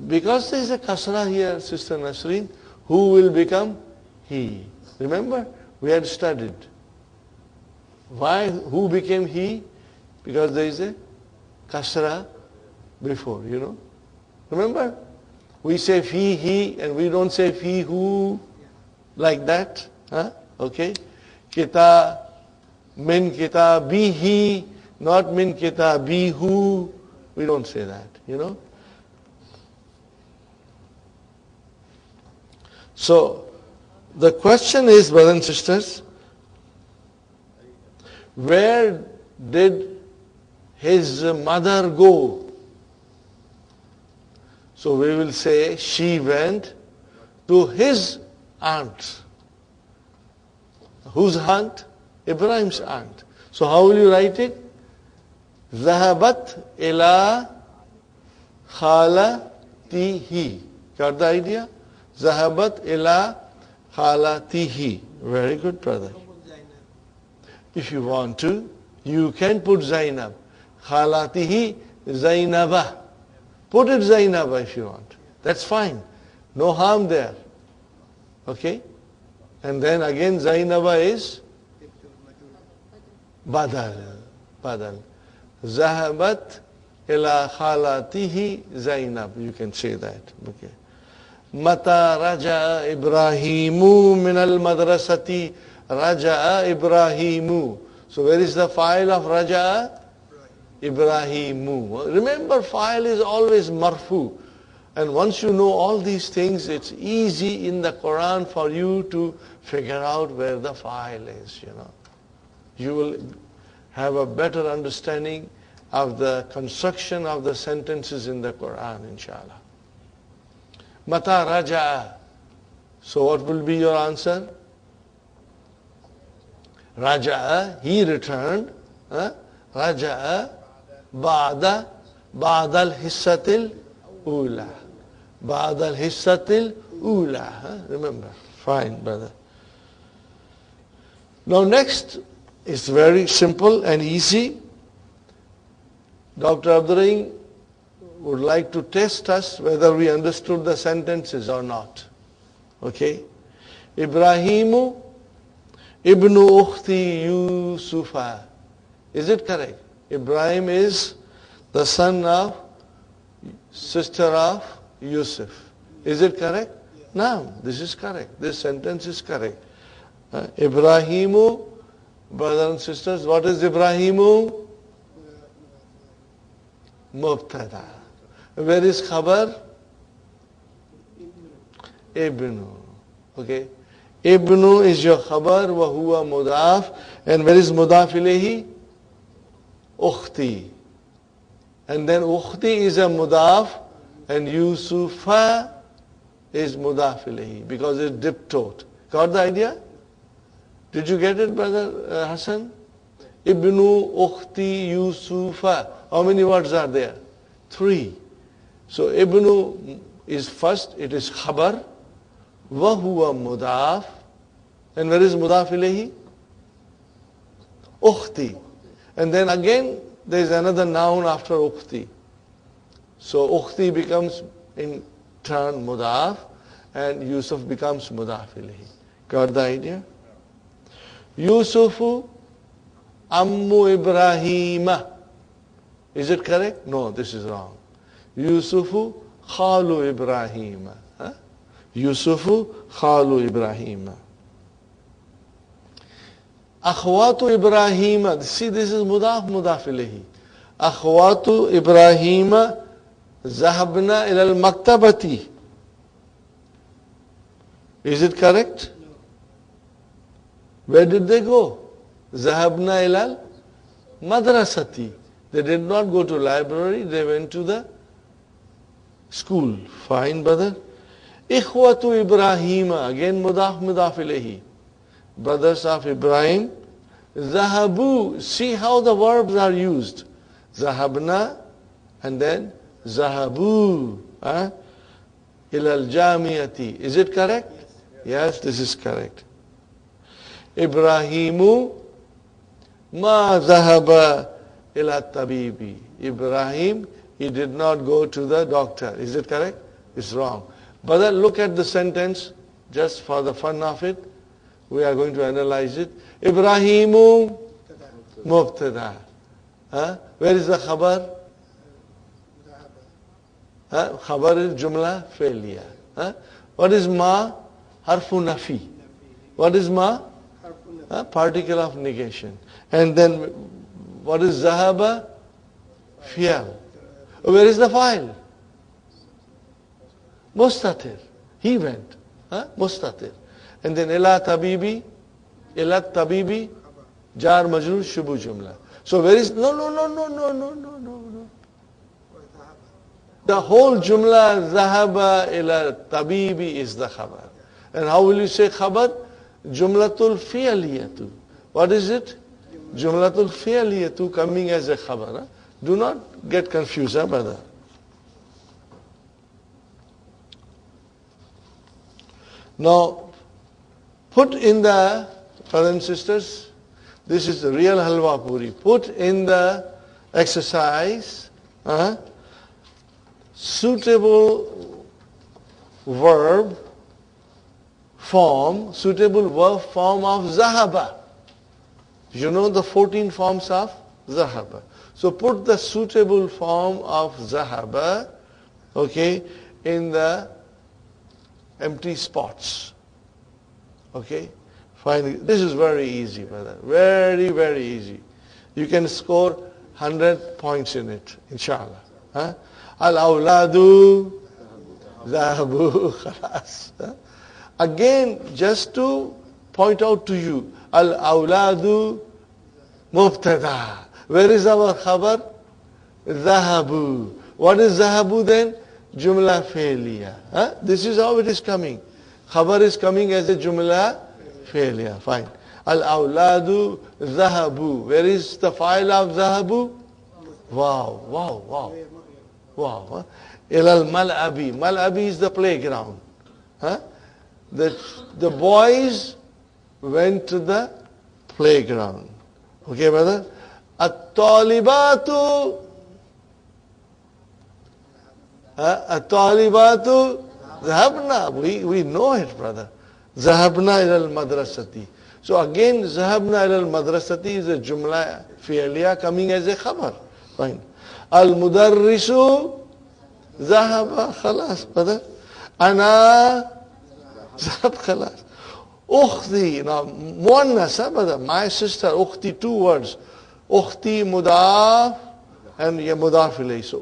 Because there is a kasra here, Sister Nasreen, who will become he? Remember, we had studied. Why? Who became he? Because there is a kasra before, Remember? We say fi, he, and we don't say fi, who, like that. Okay? Min kitabihi, not min kitabihu. We don't say that, So, the question is, brothers and sisters, where did his mother go? So we will say she went to his aunt. Whose aunt? Ibrahim's aunt. So how will you write it? ذهبت إلى خالته. Got the idea? ذهبت إلى خالته. Very good, brother. If you want to, you can put Zainab. Khalatihi Zainabah. Put it Zainabah if you want. That's fine. No harm there. Okay? And then again Zainabah is Badal. Badal. Zahabat ila khalatihi Zainab. You can say that. Okay. Mata raja Ibrahimu min al madrasati. Raja'a Ibrahimu. So where is the file of Raja'a? Ibrahimu. Remember, file is always marfu. And once you know all these things, it's easy in the Quran for you to figure out where the file is, You will have a better understanding of the construction of the sentences in the Quran, inshallah. Mata Raja'a. So what will be your answer? Raja'a, he returned. Raja'a, ba'da al-hissatil ula. Ba'da al-hissatil ula. Remember. Fine, brother. Now next is very simple and easy. Dr. Abdurrahim would like to test us whether we understood the sentences or not. Okay? Ibrahimu Ibnu Ukhti Yusufa. Is it correct? Ibrahim is the son of sister of Yusuf. Is it correct? No, this is correct. This sentence is correct. Ibrahimu, brothers and sisters, what is Ibrahimu? Mubtada. Where is khabar? Ibnu. Okay. Ibnu is your khabar, wa huwa mudaf. And where is mudaf ilayhi? Ukhti. And then ukhti is a mudaf, and Yusufa is mudaf ilayhi, because it's diptote. Got the idea? Did you get it, brother Hassan? Ibnu ukhti Yusufa. How many words are there? 3. So Ibnu is first, it is khabar. وَهُوَ مُضَافٌ. And where is mudaf ilayhi? Ukhti. And then again, there is another noun after ukhti. So ukhti becomes in turn mudaf, and Yusuf becomes mudaf ilayhi. Got the idea? Yusufu ammu Ibrahima. Is it correct? No, this is wrong. Yusufu khalu Ibrahima. Yusufu khalu Ibrahima. Akhwatu Ibrahima. See, this is mudaf ilayhi. Akhwatu Ibrahima zahabna ila al-maktabati. Is it correct? No. Where did they go? Zahabna ila al-madrasati. They did not go to library, they went to the school. Fine, brother. Ikhwatu Ibrahima, again mudaf ilayhi. Brothers of Ibrahim. Zahabu, see how the verbs are used. Zahabna, and then Zahabu. Ila al-jamiyati. Is it correct? Yes, this is correct. Ibrahimu ma zahaba ila tabibi. Ibrahim he did not go to the doctor. Is it correct? It's wrong. But look at the sentence, just for the fun of it. We are going to analyze it. Ibrahimu mubtada. Where is the khabar? Khabar is jumla failure. What is ma? Harfu nafi. What is ma? Particle of negation. And then what is zahaba? Fi'al. Where is the file? Mustatir. He went. Mustatir. And then ila tabibi, jar majrur shubu jumla. So where is, no. The whole jumla zahaba ila tabibi is the khabar. And how will you say khabar? Jumlatul fi'aliyatu. What is it? Jumlatul fi'aliyatu coming as a khabar. Do not get confused, brother. Now, put in the, brothers and sisters, this is the real halwa puri. Put in the exercise suitable verb form of zahaba. You know the 14 forms of zahaba. So put the suitable form of zahaba, okay, in the empty spots. Okay? Finally, this is very easy, brother. Very, very easy. You can score 100 points in it, inshallah. Al-awladu zahabu khalas. Again, just to point out to you, al-awladu mubtada. Where is our khabar? Zahabu. What is zahabu then? Jumla failure. This is how it is coming. Khabar is coming as a jumla failure. Fine. Al-awladu zahabu. Where is the file of zahabu? Wow. Ilal mal'abi. Mal'abi is the playground. The boys went to the playground. Okay, brother? At-talibatu zahabna. We know it, brother. Zahabna ilal madrasati. So again, zahabna ilal madrasati is a jumla fi'liya coming as a khabar. Fine. Al-mudarrisu zahaba khalas, brother. Ana zahab khalas. Ukhti, now muannas, brother. My sister, ukhti, 2 words. Ukhti mudaf and ya mudaf ilayhi. So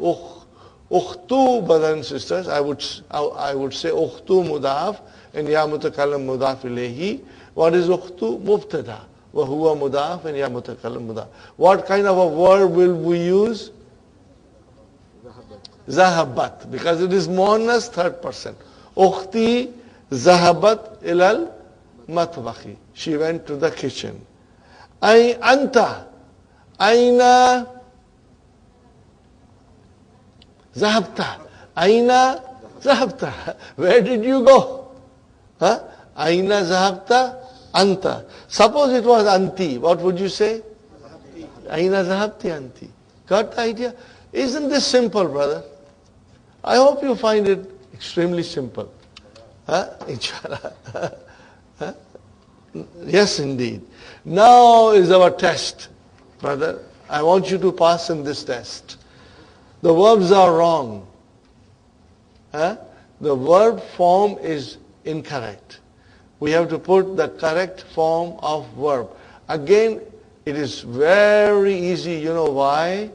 ukhtu, brothers and sisters, I would say ukhtu mudaf and ya mutakallam mudaf ilayhi. What is ukhtu? Mubtada. Wa huwa mudaf and ya mutakallam mudaf. What kind of a verb will we use? Zahabat. Because it is muannas, 3rd person. Ukhti zahabat ilal matbakhi. She went to the kitchen. Ay anta. Aina zahabta. Aina zahabta. Where did you go? Aina zahabta anta. Suppose it was anti. What would you say? Aina zahabti anti. Got the idea? Isn't this simple, brother? I hope you find it extremely simple. Inshallah. Yes, indeed. Now is our test. Brother, I want you to pass in this test. The verbs are wrong. The verb form is incorrect. We have to put the correct form of verb. Again, it is very easy. You know why?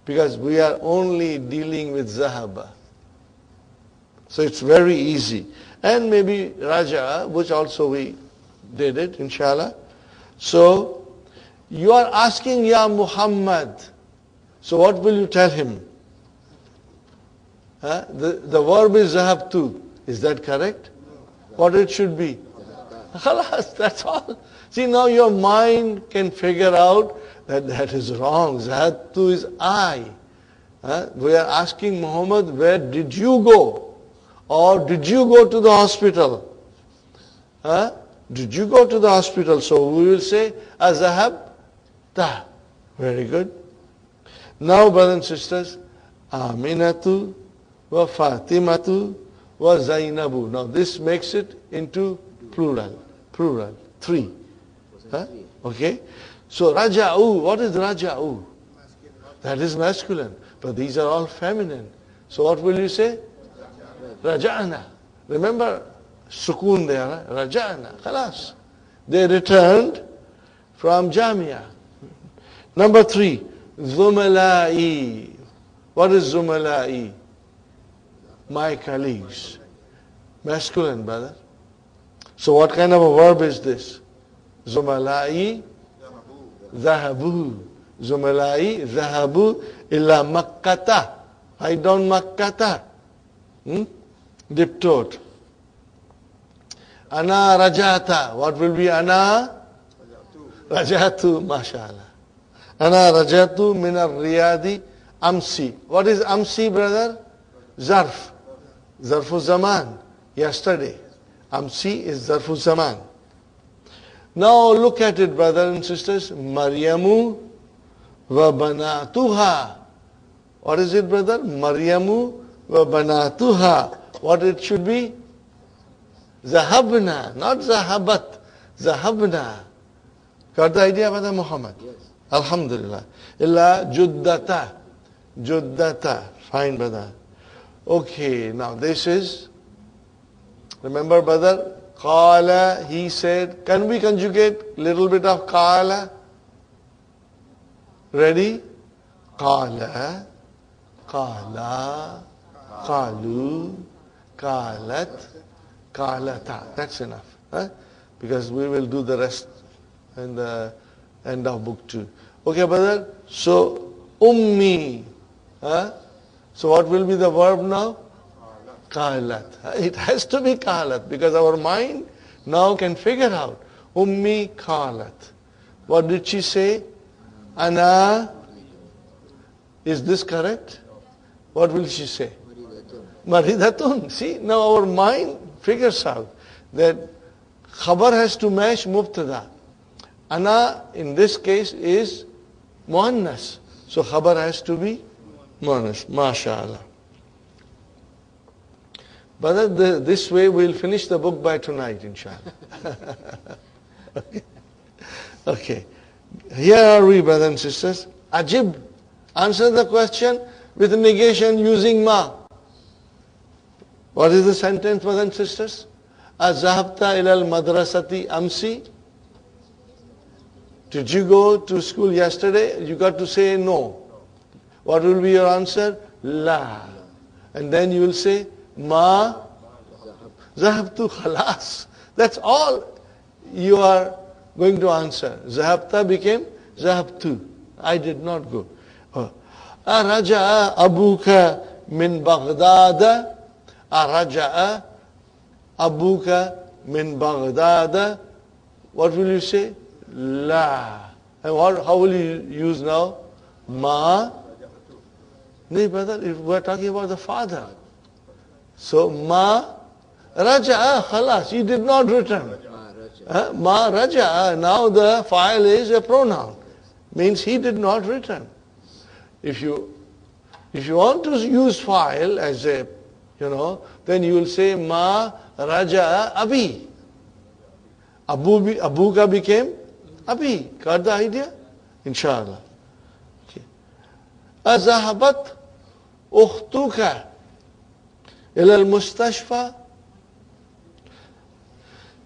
Because we are only dealing with zahaba. So it's very easy. And maybe raja, which also we did it, inshallah. So, you are asking Ya Muhammad. So what will you tell him? The verb is zahabtu. Is that correct? What it should be? Khalas, that's all. See, now your mind can figure out that is wrong. Zahabtu is I. We are asking Muhammad, where did you go? Or did you go to the hospital? Did you go to the hospital? So we will say, Azahab ta. Very good. Now, brothers and sisters, Aminatu wa Fatimatu wa Zainabu. Now this makes it into plural. Plural. 3. Huh? Okay. So Raja'u, what is Raja'u? That is masculine. But these are all feminine. So what will you say? Raja'na. Remember sukoon there. Raja'na. Khalas. They returned from Jamia. Number 3. Zumala'i. What is Zumala'i? My colleagues. Masculine, brother. So what kind of a verb is this? Zumala'i Zahabu. Zumala'i Zahabu illa Makkata. I don't Makkata. Diptote. Ana Rajata. What will be Ana? Rajatu. MashaAllah. Ana Rajatu min al-Riyadi Amsi. What is Amsi, brother? Zarf. Zarfu Zaman. Yesterday. Amsi is Zarfu Zaman. Now look at it, brothers and sisters. Maryamu wa banatuha. What is it, brother? Maryamu wa banatuha. What it should be? Zahabna, not Zahabat. Zahabna. Got the idea, brother Muhammad? Yes. Alhamdulillah. Illa Juddata. Juddata. Fine, brother. Okay, now this is, remember, brother, Qala, he said. Can we conjugate little bit of Qala? Ready? Qala, Qala, Qalu, Qalat, Qalata. That's enough. Huh? Because we will do the rest in the end of book 2. Okay, brother? So, Ummi. Huh? So what will be the verb now? Qalat. It has to be qalat because our mind now can figure out. Ummi qalat. What did she say? Ana. Is this correct? What will she say? Maridatun. See, now our mind figures out that khabar has to match mubtada. Ana in this case is muannas. So khabar has to be muannas. MashaAllah. But this way we'll finish the book by tonight, inshallah. Okay. Here are we, brothers and sisters. Ajib. Answer the question with negation using ma. What is the sentence, brothers and sisters? Azahabta ilal madrasati amsi. Did you go to school yesterday? You got to say no. What will be your answer? La. And then you will say, Ma Zahabtu khalas. That's all you are going to answer. Zahabta became Zahabtu. I did not go. Araja'a abuka min Baghdad. Araja'a abuka min Baghdad. What will you say? La. And how will you use now? Ma. No, brother, we are talking about the father. So, ma raja'a khalas, he did not return. Ma raja'a, now the file is a pronoun. Means he did not return. If you want to use file as a, then you will say ma raja'a abi. Abuka became abi. Got the idea? Inshallah. Okay. Azahabat ukhtuka ila al-mustashfa.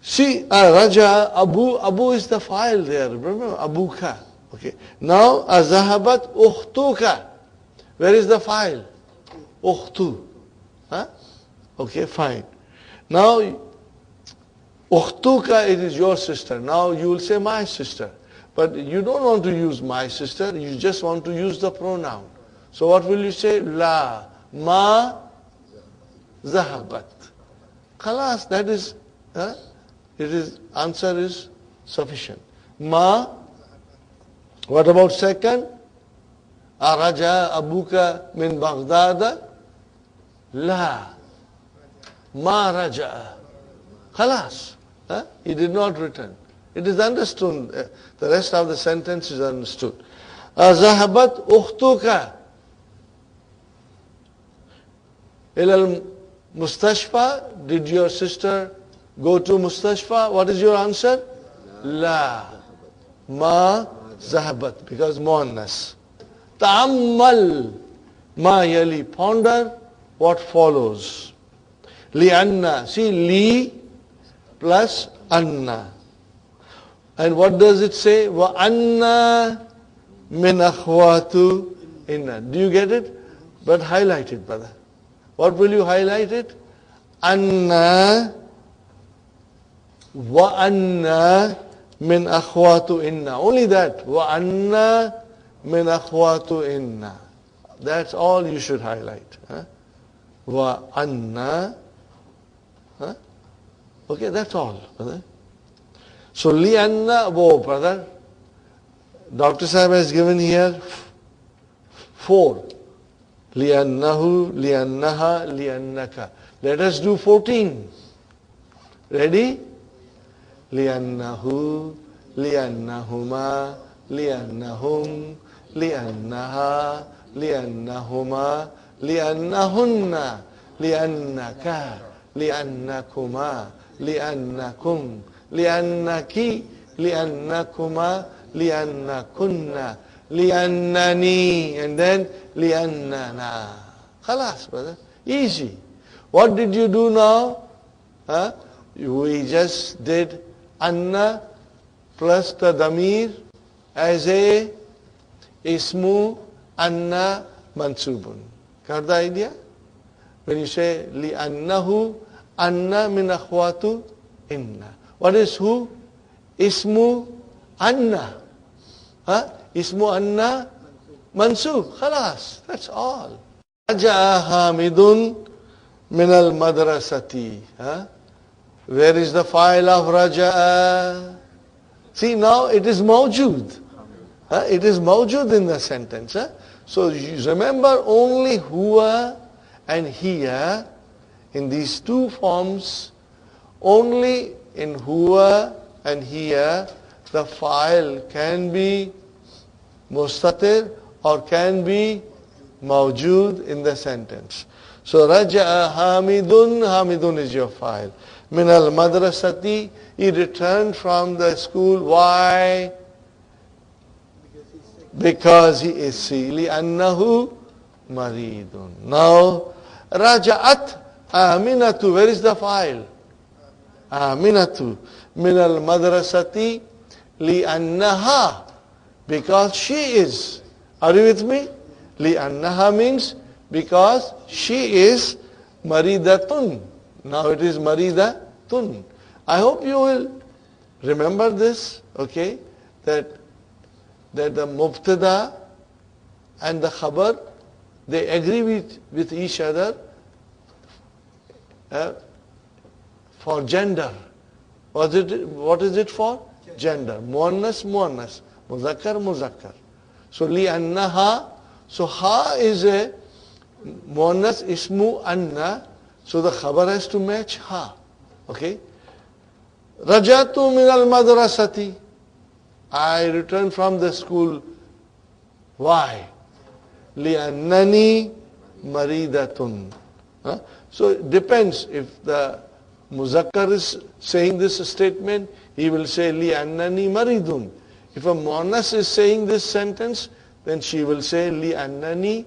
See, Raja, Abu is the file there. Remember, Abuka. Okay. Now, Azahabat ukhtuka. Where is the file? Ukhtu. Huh? Okay, fine. Now, ukhtuka, it is your sister. Now, you will say my sister. But you don't want to use my sister. You just want to use the pronoun. So, what will you say? La. Ma. Zahabat. Khalas, that is, answer is sufficient. Ma. What about second? Araja abuka min Baghdad? La. Ma raja. Khalas. He did not return. It is understood. The rest of the sentence is understood. Zahabat ukhtuka. Ilal Mustashfa, did your sister go to Mustashfa? What is your answer? La. Ma zahabat, because muannas. Ta'ammal, ma yali, ponder what follows. Li anna, see li plus anna. And what does it say? Wa anna min akhwatu inna. Do you get it? But highlight it, brother. What will you highlight it? Anna wa anna min akhwatu inna. Only that. Wa anna min akhwatu inna. That's all you should highlight. Wa anna. Okay, that's all, brother. So li anna, whoa, brother. Dr. Sahib has given here 4. Li annahu, li annaha, li annaka. Let us do 14. Ready? Li annahu, li annahuma, li annahum, li annaha, li annahuma, li annahunna, li annaka, li annakuma, li annakum, li annaki, li annakuma, li annakunna, li annani, and then li annana. Khalas, brother. Easy. What did you do now? We just did anna plus the damir as a ismu anna mansubun. Got the idea? When you say li annahu, anna min akhwatu inna. What is who? Ismu anna. Ismu anna mansub. Khalas. That's all. Raja'a Hamidun min al madrasati. Where is the file of Raja'a? See, now it is mawjud. It is mawjud in the sentence. So you remember only huwa and hiya in these two forms. Only in huwa and hiya the file can be mustatir or can be mawjud in the sentence. So Raja'a Hamidun, Hamidun is your file. Min al madrasati, he returned from the school. Why? Because he is sick. Li annahu maridun. Now, Raja'at Aminatu, where is the file? Aminatu min al madrasati li annaha, because she is. Are you with me? Li annaha means because she is maridatun. Now it is maridatun. I hope you will remember this, okay? That the mubtada and the khabar, they agree with each other for gender. What is it for? Gender. Muannas, muannas. Muzakkar, muzakkar. So li annaha. So ha is a muannas ismu anna. So the khabar has to match ha. Okay? Rajatu min al madrasati. I returned from the school. Why? Li'annani maridatun. So it depends. If the muzakkar is saying this statement, he will say li'annani maridun. If a muannas is saying this sentence, then she will say li'annani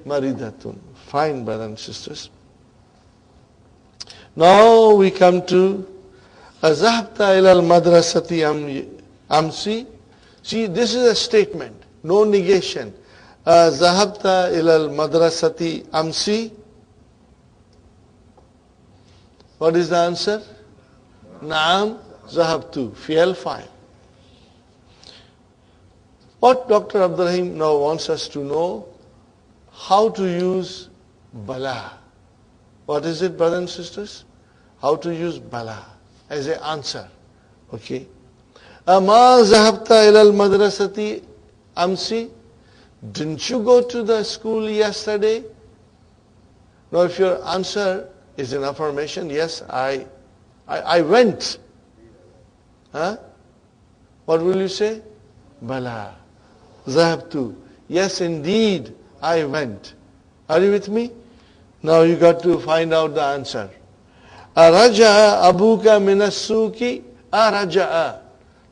maridatun. Fine, brothers and sisters. Now we come to Azhabta ila al-madrasati amsi. See, this is a statement, no negation. Zahabta ila al-madrasati amsi. What is the answer? Naam zahabtu. Fi'al fa'il. What Dr. Abdul Rahim now wants us to know, how to use bala. What is it, brothers and sisters? How to use bala as an answer. Okay. Ama zahabta ila al-madrasati amsi. Didn't you go to the school yesterday? Now if your answer is an affirmation, yes, I went. What will you say? Bala. Zahabtu. Yes, indeed, I went. Are you with me? Now you got to find out the answer. Araja'a abuka minasuki araja'a.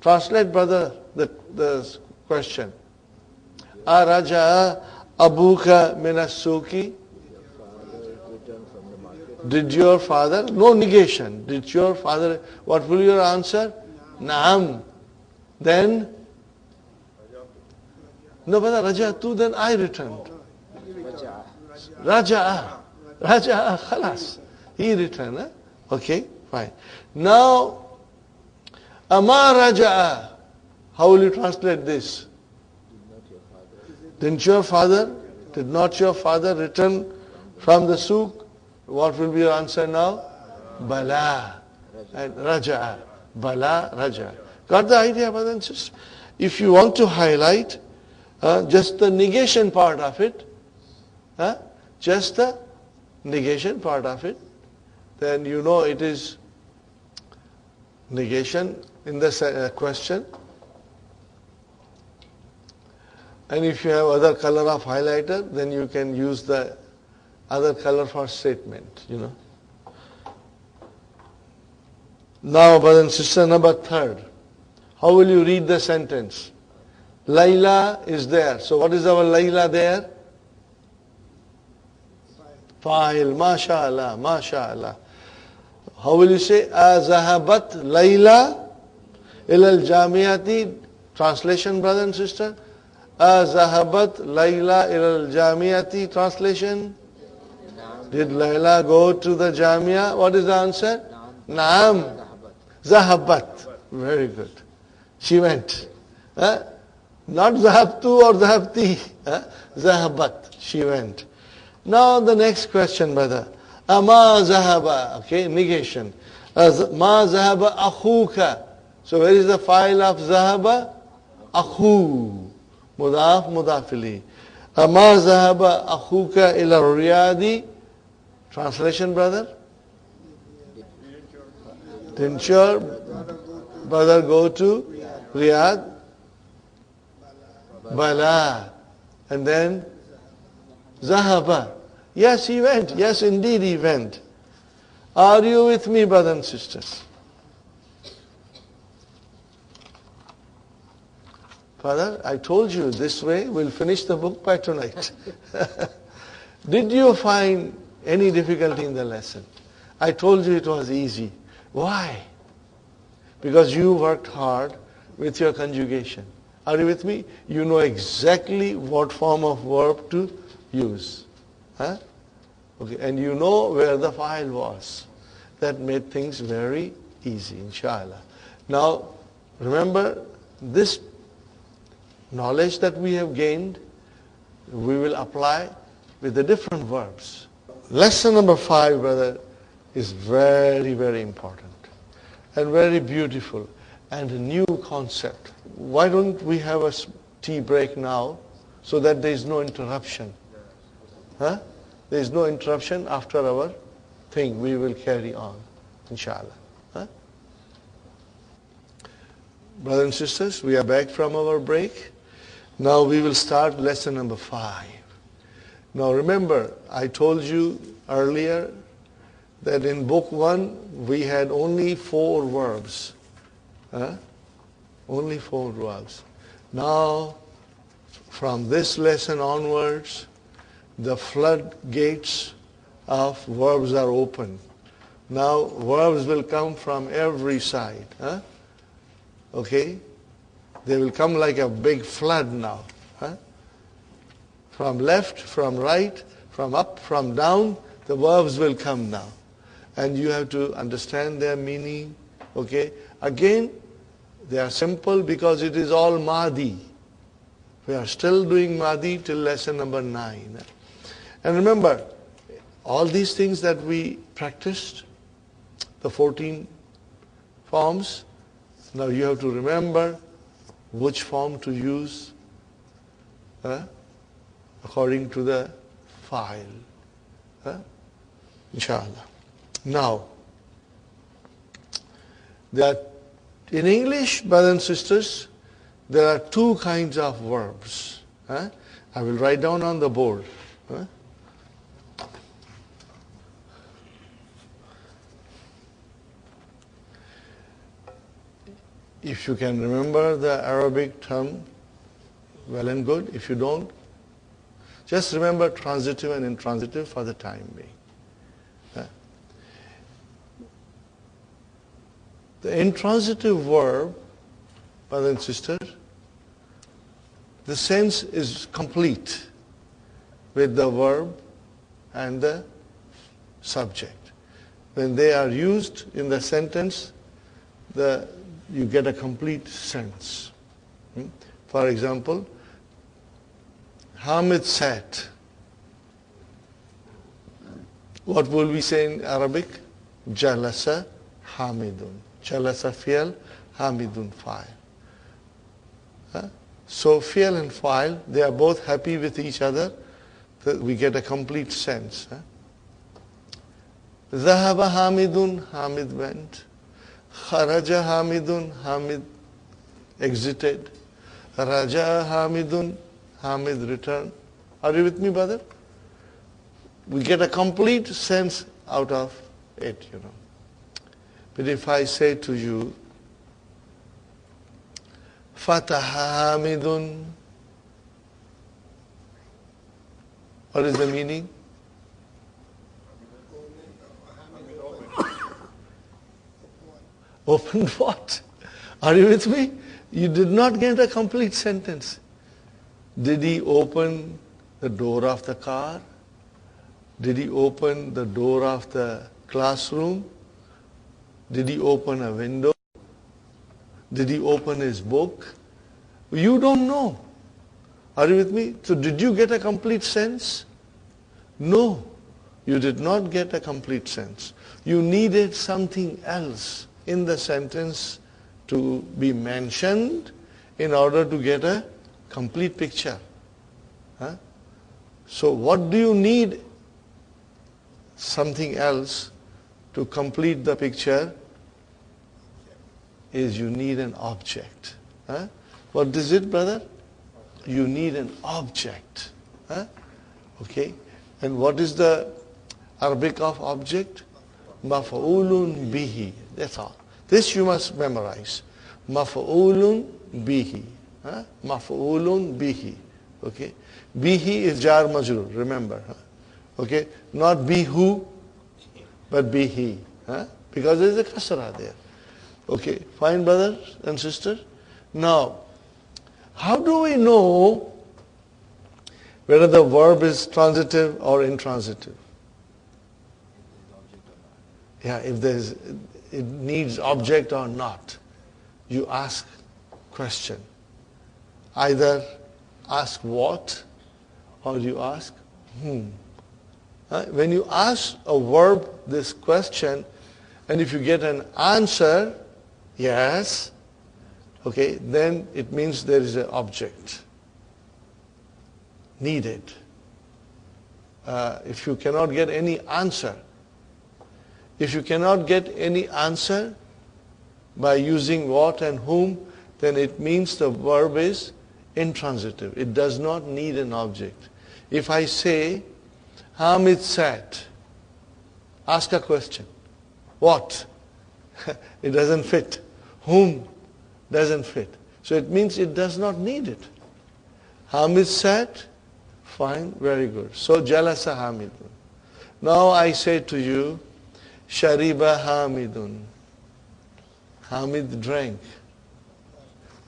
Translate, brother, the question. Araja'a abuka minasuki. Did your father, no negation, did your father, what will your answer? Naam. Then, no, brother, raja'tu, then I returned. Raja'a. Raja'a, khalas. He returned. Eh? Okay, fine. Now, ama raja'a. How will you translate this? Did not your father return from the souk? What will be your answer now? Bala. And raja'a. Bala, raja'a. Got the idea, brothers and sisters? If you want to highlight just the negation part of it, just the negation part of it, then you know it is negation in the question. And if you have other color of highlighter, then you can use the other color for statement, you know. Now, brother and sister, number 3. How will you read the sentence? Layla is there. So what is our Layla there? Fa'il, mashallah, mashallah. How will you say? Azahabat Layla ilal jamiyati. Translation, brother and sister. Azahabat Layla ilal jamiyati. Translation. Did Layla go to the jamia? What is the answer? Naam. Zahabat. Very good. She went. Not zahabtu or zahabti. Zahabat. She went. Now the next question, brother. Ama zahaba. Okay, negation. Ma zahaba akhuka. So where is the file of zahaba? Akhu. Mudaf, mudafili. Ama zahaba akhuka ila riyadi. Translation, brother? Didn't your brother go to Riyadh? Bala. And then Zahaba. Yes, he went. Yes, indeed he went. Are you with me, brothers and sisters? Father, I told you this way we'll finish the book by tonight. Did you find any difficulty in the lesson? I told you it was easy. Why? Because you worked hard with your conjugation. Are you with me? You know exactly what form of verb to use. Okay, and you know where the file was. That made things very easy, inshallah. Now, remember, this knowledge that we have gained, we will apply with the different verbs. Lesson number 5, brother, is very, very important and very beautiful and a new concept. Why don't we have a tea break now so that there is no interruption? There is no interruption after our thing. We will carry on, inshallah. Brothers and sisters, we are back from our break. Now we will start lesson number 5. Now remember, I told you earlier that in book 1 we had only 4 verbs. Only 4 verbs. Now, from this lesson onwards, the floodgates of verbs are open. Now, verbs will come from every side. Okay? They will come like a big flood now. From left, from right, from up, from down, the verbs will come now. And you have to understand their meaning. Okay? Again, they are simple because it is all Mahdi. We are still doing Mahdi till lesson number 9. And remember, all these things that we practiced, the 14 forms, now you have to remember which form to use according to the file. Inshallah. Now, in English, brothers and sisters, there are 2 kinds of verbs. I will write down on the board. If you can remember the Arabic term, well and good. If you don't, just remember transitive and intransitive for the time being. The intransitive verb, brothers and sisters, the sense is complete with the verb and the subject. When they are used in the sentence, you get a complete sense. For example, Hamid sat. What will we say in Arabic? Jalasa Hamidun. Jalasa fi'l, Hamidun fa'il. So fi'l and fa'il, they are both happy with each other. We get a complete sense. Zahaba Hamidun, Hamid went. Kharaja Hamidun, Hamid exited. Raja Hamidun, Hamid returned. Are you with me, brother? We get a complete sense out of it, But if I say to you, Fataha Hamidun, what is the meaning? Opened what? Are you with me? You did not get a complete sentence. Did he open the door of the car? Did he open the door of the classroom? Did he open a window? Did he open his book? You don't know. Are you with me? So did you get a complete sense? No, you did not get a complete sense. You needed something else in the sentence to be mentioned in order to get a complete picture. So what do you need? Something else to complete the picture is you need an object. What is it, brother? You need an object. Okay? And what is the Arabic of object? Maf'ulun bihi. That's all. This you must memorize. Maf'ulun bihi. Maf'ulun bihi. Okay? Bihi is jar majrur, remember. Okay? Not bihu, but bihi. Because there is a kasra there. Okay? Fine, brothers and sisters? Now, how do we know whether the verb is transitive or intransitive? Yeah, if it needs object or not. You ask question. Either ask what or you ask whom. When you ask a verb this question, and if you get an answer, yes, okay, then it means there is an object needed. If you cannot get any answer, by using what and whom, then it means the verb is intransitive. It does not need an object. If I say, Hamid sat, ask a question. What? It doesn't fit. Whom? Doesn't fit. So it means it does not need it. Hamid sat, fine, very good. So jalasa Hamidun. Now I say to you, Shariba Hamidun. Hamid drank.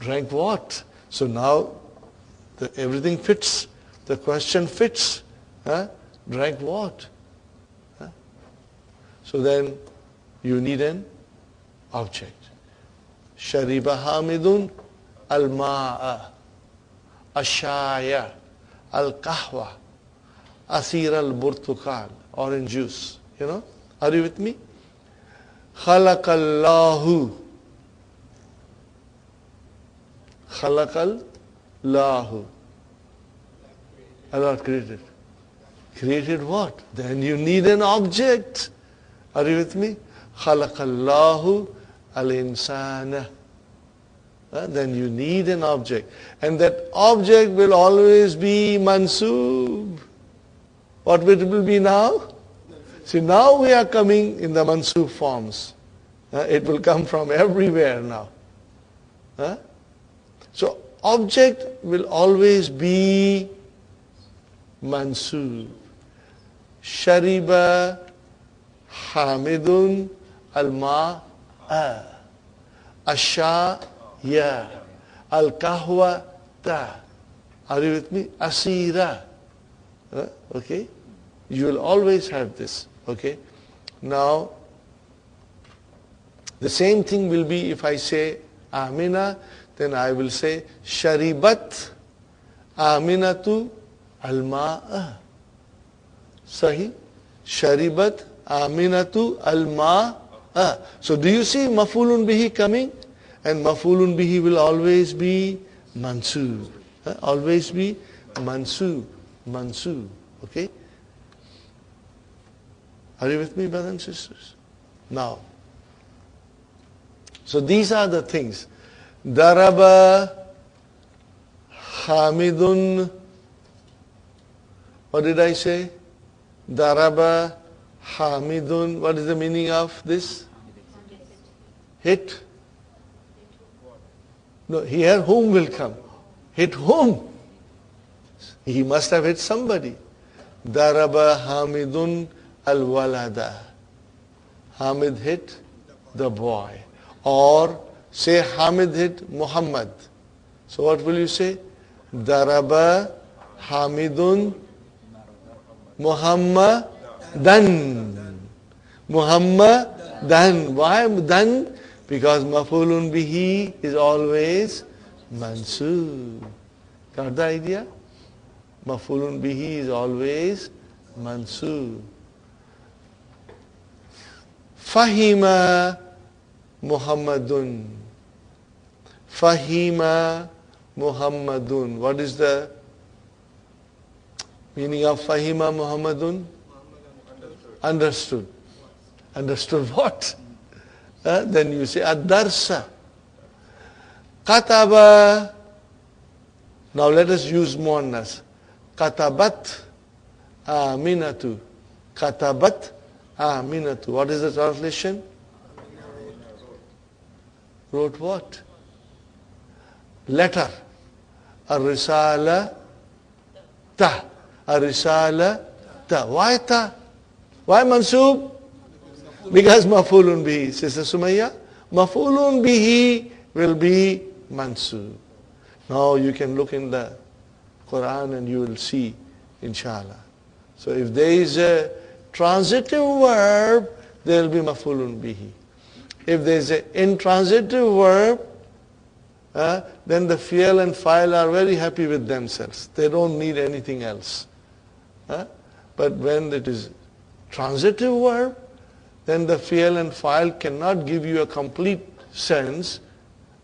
Drank what? So now everything fits. The question fits. Drank what? So then you need an object. Shariba Hamidun al-ma'a, ash-shaya, al-kahwa, asir al-burtukal, orange juice. Are you with me? Khalaqallahu. Khalaqallahu. Allah created. Created what? Then you need an object. Are you with me? Khalaqallahu al-insana. Then you need an object. And that object will always be mansoob. What will it be now? See, now we are coming in the mansoob forms. It will come from everywhere now. Huh? So object will always be mansoob. Shariba Hamidun al-ma'a. Ashaya. Al-kahwa ta. Are you with me? Asira. Okay? You will always have this. Okay? Now, the same thing will be if I say Amina, then I will say Sharibat Aminatu al-ma'a. Sahi? Sharibat Aminatu al-ma'a. So do you see mafulun bihi coming? And mafulun bihi will always be mansoob. Always be mansoob. Mansoob. Okay? Are you with me, brothers and sisters? Now, so these are the things. Daraba Hamidun. What did I say? Daraba Hamidun. What is the meaning of this? Hit. No, here whom will come? Hit whom? He must have hit somebody. Daraba Hamidun al-walada. Hamid hit the boy. Or say Hamid hit Muhammad. So what will you say? Daraba Hamidun Muhammadan. Muhammadan. Why dan? Because mafulun bihi is always mansoob. Got the idea? Mafulun bihi is always mansoob. Fahima Muhammadun. Fahima Muhammadun. What is the meaning of Fahima Muhammadun? Understood. Understood what? Then you say Ad-Darsa. Kataba. Now let us use muannas. Katabat Aminatu. Katabat Aminatu. What is the translation? Wrote what? Letter. Ar-Risala Ta. Ar-Risala Ta. Why Ta? Why mansoob? Because mafulun bihi. Sister Sumayya, mafulun bihi will be mansoob. Now you can look in the Quran and you will see, inshallah. So if there is a transitive verb, there will be mafulun bihi. If there is an intransitive verb, then the fi'l and fa'il are very happy with themselves. They don't need anything else. But when it is transitive verb, then the fi'l and fa'il cannot give you a complete sense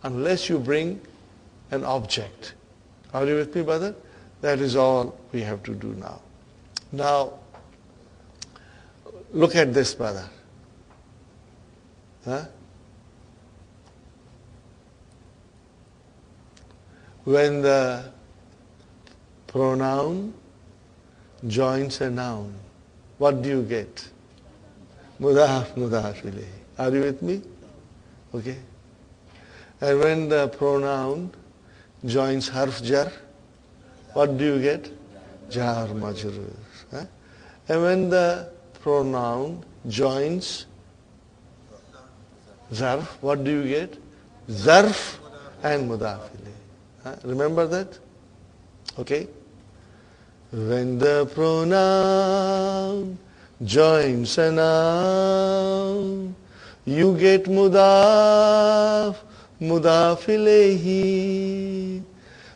unless you bring an object. Are you with me, brother? That is all we have to do now. Now, look at this, brother. When the pronoun joins a noun, what do you get? Mudaf, mudaf ilayhi. Are you with me? Okay. And when the pronoun joins harf jar, what do you get? Jar majrur. And when the pronoun joins zarf, what do you get? Zarf and mudaf ilayhi. Remember that? Okay. When the pronoun joins a noun, you get mudaf, mudaf ilayhi.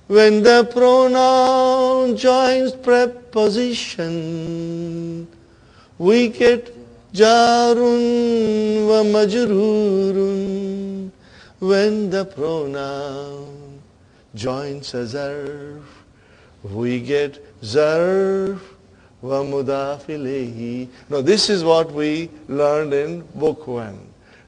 When the pronoun joins preposition, we get jarun wa majrurun. When the pronoun joins a zarf, we get zarf wa mudaf ilayhi. Now this is what we learned in book 1.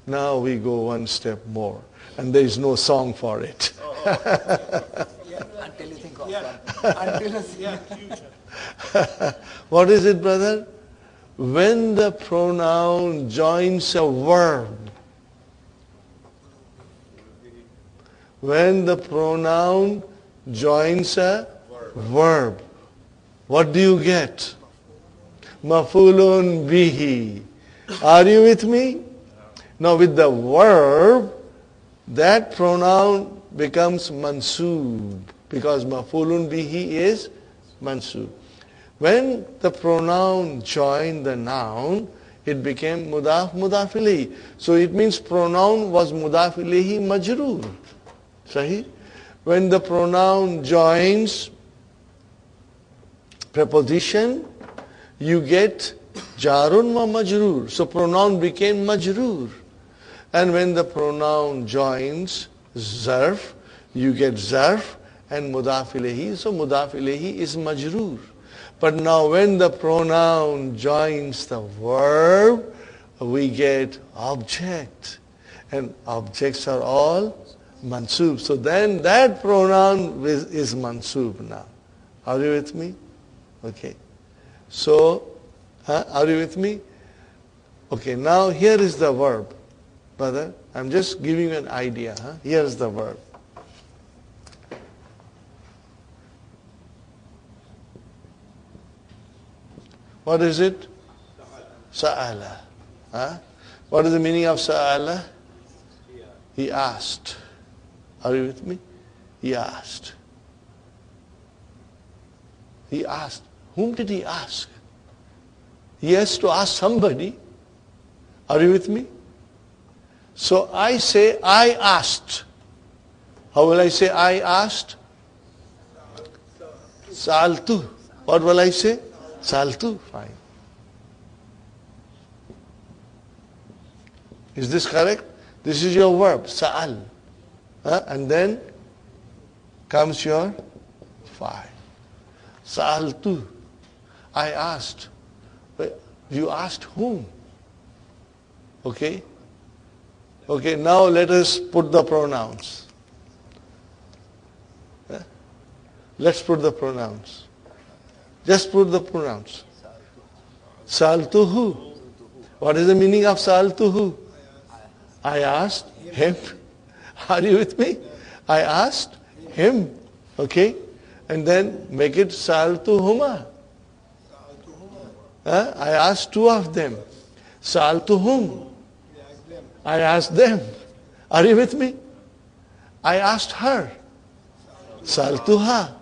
Now we go one step more, and there is no song for it. Until you think of one. Until you think. What is it, brother? When the pronoun joins a verb, When the pronoun joins a verb, what do you get? Maf'ulun bihi. Are you with me? Now with the verb, that pronoun becomes mansoob because maf'ulun bihi is mansoob. When the pronoun joined the noun, it became mudaf ilayhi. So it means pronoun was mudaf ilayhi majroor. Sahi? When the pronoun joins preposition, you get jarun wa majroor. So pronoun became majroor. And when the pronoun joins zarf, you get zarf and mudaf ilayhi. So mudaf ilayhi is majroor. But now when the pronoun joins the verb, we get object. And objects are all mansoob. So then that pronoun is mansoob now. Are you with me? Okay. So, are you with me? Okay, now here is the verb. Brother, I'm just giving you an idea. Here is the verb. What is it? Sa'ala. What is the meaning of sa'ala? He asked. Are you with me? He asked. He asked. Whom did he ask? He has to ask somebody. Are you with me? So I say, I asked. How will I say I asked? Sa'altu. What will I say? Sa'altu. Fine. Is this correct? This is your verb, sa'al. And then comes your fa'il. Sa'altu. I asked. You asked whom? Okay? Okay, now let us put the pronouns. Let's put the pronouns. Just put the pronouns. Sa'altuhu. What is the meaning of sa'altuhu? I asked him. Are you with me? I asked him. Okay? And then make it sa'altuhuma. I asked two of them. Sa'altuhum. I asked them. Are you with me? I asked her. Sa'altuha.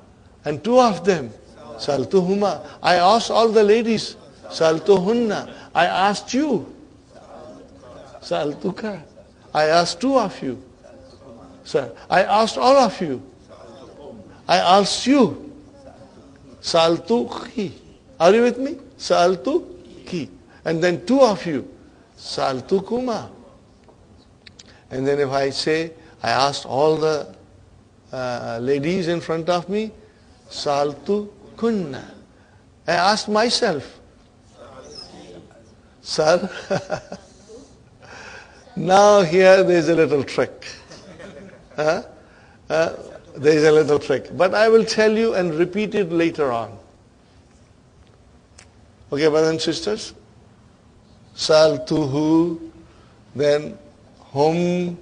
And two of them. Sa'altuhuma. I asked all the ladies. Sa'altuhunna. I asked you. Sa'altuka. I asked two of you. Sir, I asked all of you. I asked you. Sa'altuki. Are you with me? Sa'altuki. And then two of you. Sa'altukuma. And then if I say, I asked all the ladies in front of me, Sa'altukunna. I asked myself. Sir, now here there is a little trick. There is a little trick. But I will tell you and repeat it later on. Okay, brothers and sisters? Sa'altuhu, then hum,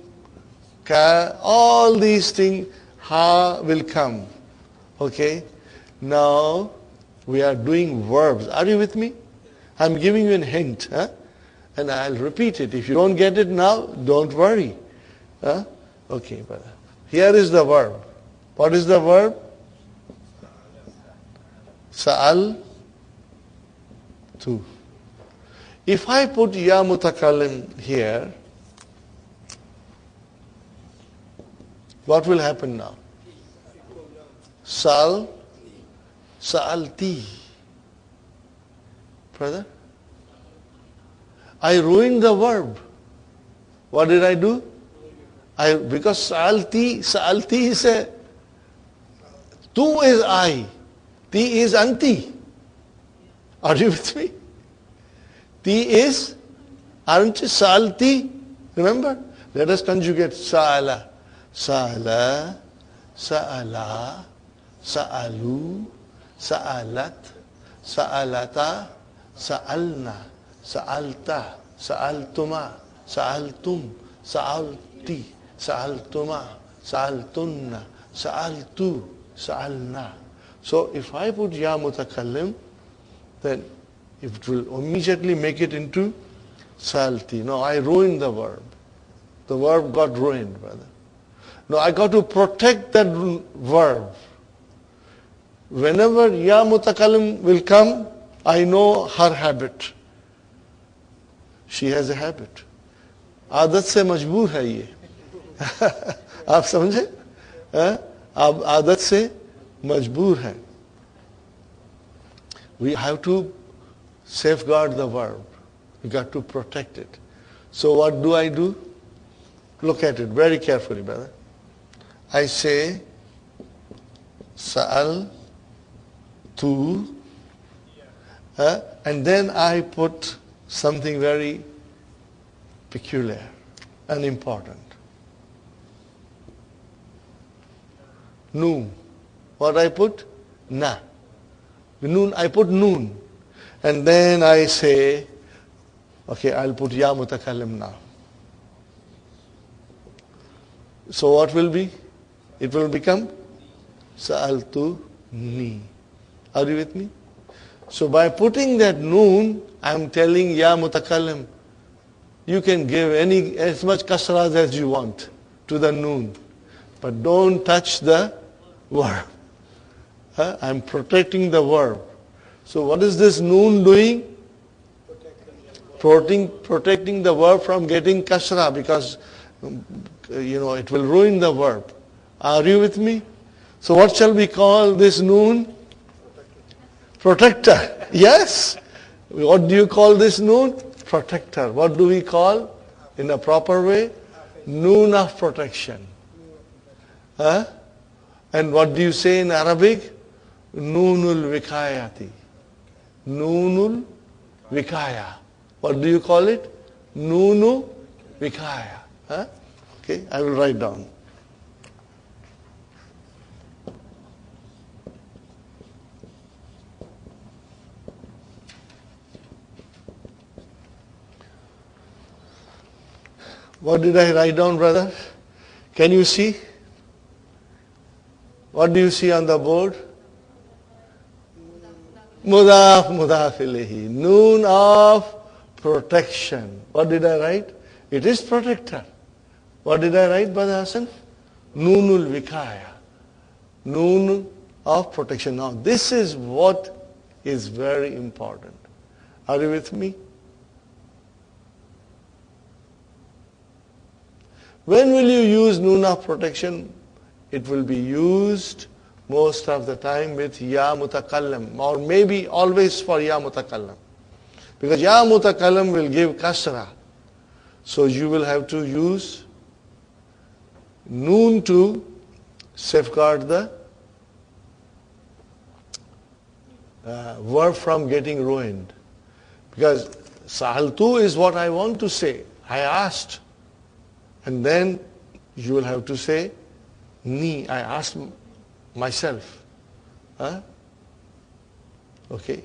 ka, all these things, ha will come. Okay? Now, we are doing verbs. Are you with me? I'm giving you a hint. And I'll repeat it. If you don't get it now, don't worry. Okay, brother. Here is the verb. What is the verb? Sa'al tu. If I put ya mutakallim here, what will happen now? Sa'alti. Brother? I ruined the verb. What did I do? Because sa'alti is a, tu is I, ti is anti. Are you with me? Ti is, aren't you? Sa'alti, remember? Let us conjugate sa'ala. Sa'ala, sa'ala, sa'alu, sa'alat, sa'alata, sa'alna, sa'alta, sa'altuma, sa'altum, sa'alti, sa'altuma, sa'altunna, sa'altu, sa'alna. So if I put ya mutakallim, then it will immediately make it into sa'alti. No, I ruined the verb. The verb got ruined, brother. No, I got to protect that verb. Whenever ya mutakallim will come, I know her habit. She has a habit. आदत से मजबूर है ये. आप समझे? आप आदत से मजबूर है. We have to safeguard the verb. We got to protect it. So what do I do? Look at it very carefully, brother. I say sa'al tu, and then I put something very peculiar and important. Noon. What I put? Na. Noon, I put noon. And then I say, okay, I'll put ya mutakallim now. So what will be? It will become sa'altu ni. Are you with me? So by putting that noon, I'm telling ya mutakallim, you can give as much kasras as you want to the noon, but don't touch the verb. I'm protecting the verb. So what is this noon doing? Protecting the verb from getting kasra, because it will ruin the verb. Are you with me? So what shall we call this noon? Protector. Yes. What do you call this noon? Protector. What do we call in a proper way? Noon of protection. And what do you say in Arabic? Noonul vikayati. Noonul vikaya. What do you call it? Noonu vikaya. Okay, I will write down. What did I write down, brother? Can you see? What do you see on the board? Mudaf, mudaf ilayhi. Noon of protection. What did I write? It is protector. What did I write, Brother Hassan? Noonul vikaya. Noon of protection. Now, this is what is very important. Are you with me? When will you use noon of protection? It will be used most of the time with ya mutakallam, or maybe always for ya mutakallam. Because ya mutakallam will give kasra. So you will have to use noon to safeguard the verb from getting ruined. Because sa'altu is what I want to say. I asked. And then you will have to say ni. I asked myself. Okay.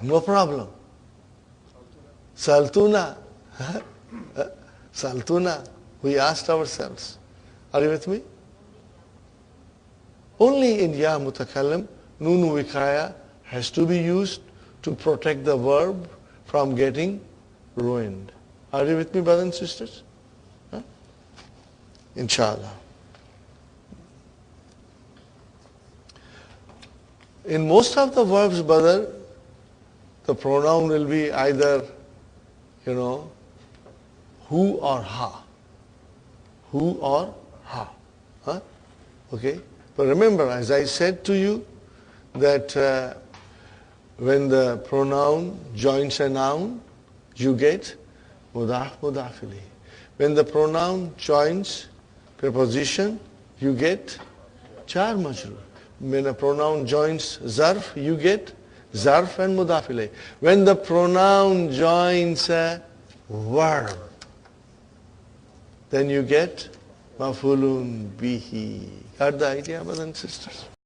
No problem. Saltuna. Saltuna. We asked ourselves. Are you with me? Only in ya mutakallim, nunu vikaya has to be used to protect the verb from getting ruined. Are you with me, brothers and sisters? Inshallah. In most of the verbs, brother, the pronoun will be either, who or ha. Who or ha. Okay? But remember, as I said to you, that when the pronoun joins a noun, you get mudaf mudaf ilayhi. When the pronoun joins preposition, you get jar majroor. When a pronoun joins zarf, you get zarf and mudaf ilayhi. When the pronoun joins a verb, then you get maf'ulun bihi. Got the idea, brothers and sisters?